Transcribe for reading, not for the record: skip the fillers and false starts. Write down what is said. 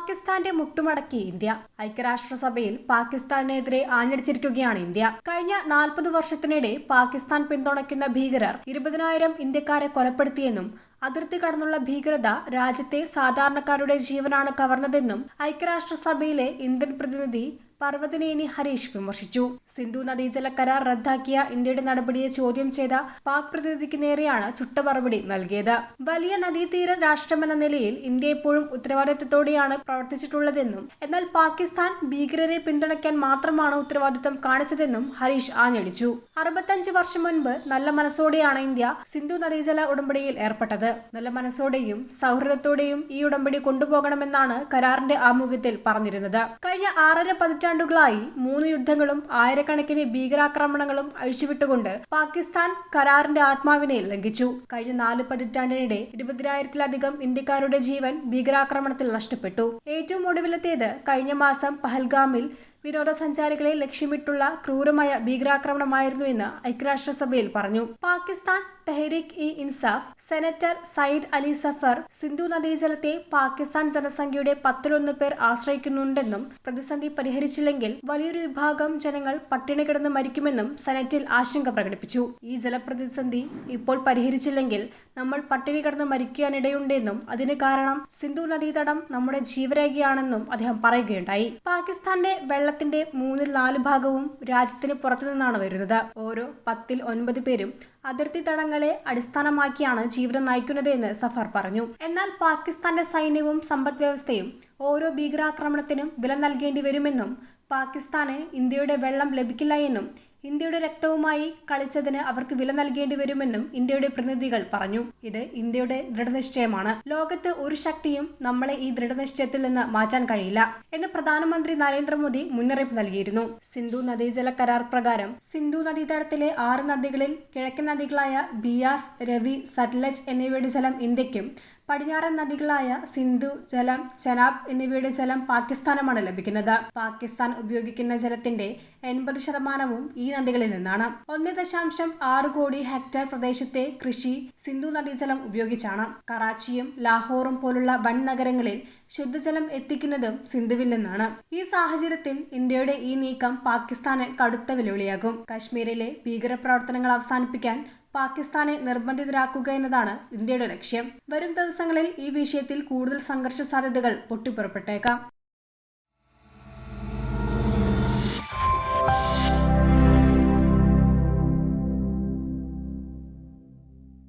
പാകിസ്ഥാന്റെ മുട്ടുമടക്കി ഇന്ത്യ. ഐക്യരാഷ്ട്രസഭയിൽ പാകിസ്ഥാനെതിരെ ആഞ്ഞടിച്ചിരിക്കുകയാണ് ഇന്ത്യ. കഴിഞ്ഞ 40 വർഷത്തിനിടെ പാകിസ്ഥാൻ പിന്തുണയ്ക്കുന്ന ഭീകരർ 20,000 ഇന്ത്യക്കാരെ കൊലപ്പെടുത്തിയെന്നും അതിർത്തി കടന്നുള്ള ഭീകരത രാജ്യത്തെ സാധാരണക്കാരുടെ ജീവനാണ് കവർന്നതെന്നും ഐക്യരാഷ്ട്രസഭയിലെ ഇന്ത്യൻ പ്രതിനിധി പർവ്വതനേനി ഹരീഷ് വിമർശിച്ചു. സിന്ധു നദീജല കരാർ റദ്ദാക്കിയ ഇന്ത്യയുടെ നടപടിയെ ചോദ്യം ചെയ്ത പാക് പ്രതിനിധിക്ക് നേരെയാണ് ചുട്ട മറുപടി നൽകിയത്. വലിയ നദീതീര രാഷ്ട്രമെന്ന നിലയിൽ ഇന്ത്യ എപ്പോഴും ഉത്തരവാദിത്തത്തോടെയാണ് പ്രവർത്തിച്ചിട്ടുള്ളതെന്നും എന്നാൽ പാകിസ്ഥാൻ ഭീകരരെ പിന്തുണയ്ക്കാൻ മാത്രമാണ് ഉത്തരവാദിത്തം കാണിച്ചതെന്നും ഹരീഷ് ആഞ്ഞടിച്ചു. 65 വർഷം മുൻപ് നല്ല മനസ്സോടെയാണ് ഇന്ത്യ സിന്ധു നദീജല ഉടമ്പടിയിൽ ഏർപ്പെട്ടത്. നല്ല മനസ്സോടെയും സൗഹൃദത്തോടെയും ഈ ഉടമ്പടി കൊണ്ടുപോകണമെന്നാണ് കരാറിന്റെ ആമുഖത്തിൽ പറഞ്ഞിരുന്നത്. കഴിഞ്ഞ 6.5 പതിറ്റാണ്ടുകളായി 3 യുദ്ധങ്ങളും ആയിരക്കണക്കിന് ഭീകരാക്രമണങ്ങളും അഴിച്ചുവിട്ടുകൊണ്ട് പാകിസ്ഥാൻ കരാറിന്റെ ആത്മാവിനെ ലംഘിച്ചു. കഴിഞ്ഞ 4 പതിറ്റാണ്ടിനിടെ 20,000-ലധികം ഇന്ത്യക്കാരുടെ ജീവൻ ഭീകരാക്രമണത്തിൽ നഷ്ടപ്പെട്ടു. ഏറ്റവും ഒടുവിലത്തേത് കഴിഞ്ഞ മാസം പഹൽഗാമിൽ വിനോദസഞ്ചാരികളെ ലക്ഷ്യമിട്ടുള്ള ക്രൂരമായ ഭീകരാക്രമണമായിരുന്നുവെന്ന് ഐക്യരാഷ്ട്രസഭയിൽ പറഞ്ഞു. പാകിസ്ഥാൻ തെഹ്രീക് ഇ ഇൻസാഫ് സെനറ്റർ സയ്യിദ് അലി സഫർ സിന്ധു നദീജലത്തെ പാകിസ്ഥാൻ ജനസംഖ്യയുടെ 10-1 പേർ ആശ്രയിക്കുന്നുണ്ടെന്നും പ്രതിസന്ധി പരിഹരിച്ചില്ലെങ്കിൽ വലിയൊരു വിഭാഗം ജനങ്ങൾ പട്ടിണി കിടന്ന് മരിക്കുമെന്നും സെനറ്റിൽ ആശങ്ക പ്രകടിപ്പിച്ചു. ഈ ജലപ്രതിസന്ധി ഇപ്പോൾ പരിഹരിച്ചില്ലെങ്കിൽ നമ്മൾ പട്ടിണി കിടന്ന് മരിക്കാനിടയുണ്ടെന്നും അതിന് കാരണം സിന്ധു നദീതടം നമ്മുടെ ജീവരേഖയാണെന്നും അദ്ദേഹം പറയുകയുണ്ടായി. പാകിസ്ഥാന്റെ വെള്ളത്തിന്റെ 3/4 ഭാഗവും രാജ്യത്തിന് പുറത്തുനിന്നാണ് വരുന്നത്. ഓരോ 10-9 പേരും അതിർത്തി തടങ്ങളെ അടിസ്ഥാനമാക്കിയാണ് ജീവിതം നയിക്കുന്നത് എന്ന് സഫർ പറഞ്ഞു. എന്നാൽ പാകിസ്ഥാന്റെ സൈന്യവും സമ്പദ് വ്യവസ്ഥയും ഓരോ ഭീകരാക്രമണത്തിനും വില നൽകേണ്ടി വരുമെന്നും പാകിസ്ഥാന് ഇന്ത്യയുടെ വെള്ളം ലഭിക്കില്ല എന്നും ഇന്ത്യയുടെ രക്തവുമായി കളിച്ചതിന് അവർക്ക് വില നൽകേണ്ടി വരുമെന്നും ഇന്ത്യയുടെ പ്രതിനിധികൾ പറഞ്ഞു. ഇത് ഇന്ത്യയുടെ ദൃഢനിശ്ചയമാണ്. ലോകത്ത് ഒരു ശക്തിയും നമ്മളെ ഈ ദൃഢനിശ്ചയത്തിൽ നിന്ന് മാറ്റാൻ കഴിയില്ല എന്ന് പ്രധാനമന്ത്രി നരേന്ദ്രമോദി മുന്നറിയിപ്പ് നൽകിയിരുന്നു. സിന്ധു നദീജല കരാർ പ്രകാരം സിന്ധു നദീതടത്തിലെ 6 നദികളിൽ കിഴക്കൻ നദികളായ ബിയാസ്, രവി, സത്ലജ് എന്നിവയുടെ ജലം ഇന്ത്യക്കും പടിഞ്ഞാറൻ നദികളായ സിന്ധു, ജലം, ചെനാബ് എന്നിവയുടെ ജലം പാകിസ്ഥാനുമാണ് ലഭിക്കുന്നത്. പാകിസ്ഥാൻ ഉപയോഗിക്കുന്ന ജലത്തിന്റെ 80% ഈ നദികളിൽ നിന്നാണ്. 1.6 കോടി ഹെക്ടർ പ്രദേശത്തെ കൃഷി സിന്ധു നദീജലം ഉപയോഗിച്ചാണ്. കറാച്ചിയും ലാഹോറും പോലുള്ള വൻ നഗരങ്ങളിൽ ശുദ്ധജലം എത്തിക്കുന്നതും സിന്ധുവിൽ നിന്നാണ്. ഈ സാഹചര്യത്തിൽ ഇന്ത്യയുടെ ഈ നീക്കം പാകിസ്ഥാന് കടുത്ത വെല്ലുവിളിയാകും. കശ്മീരിലെ ഭീകരപ്രവർത്തനങ്ങൾ അവസാനിപ്പിക്കാൻ പാകിസ്ഥാനെ നിർബന്ധിതരാക്കുക എന്നതാണ് ഇന്ത്യയുടെ ലക്ഷ്യം. വരും ദിവസങ്ങളിൽ ഈ വിഷയത്തിൽ കൂടുതൽ സംഘർഷ സാധ്യതകൾ പൊട്ടിപ്പുറപ്പെട്ടേക്കാം.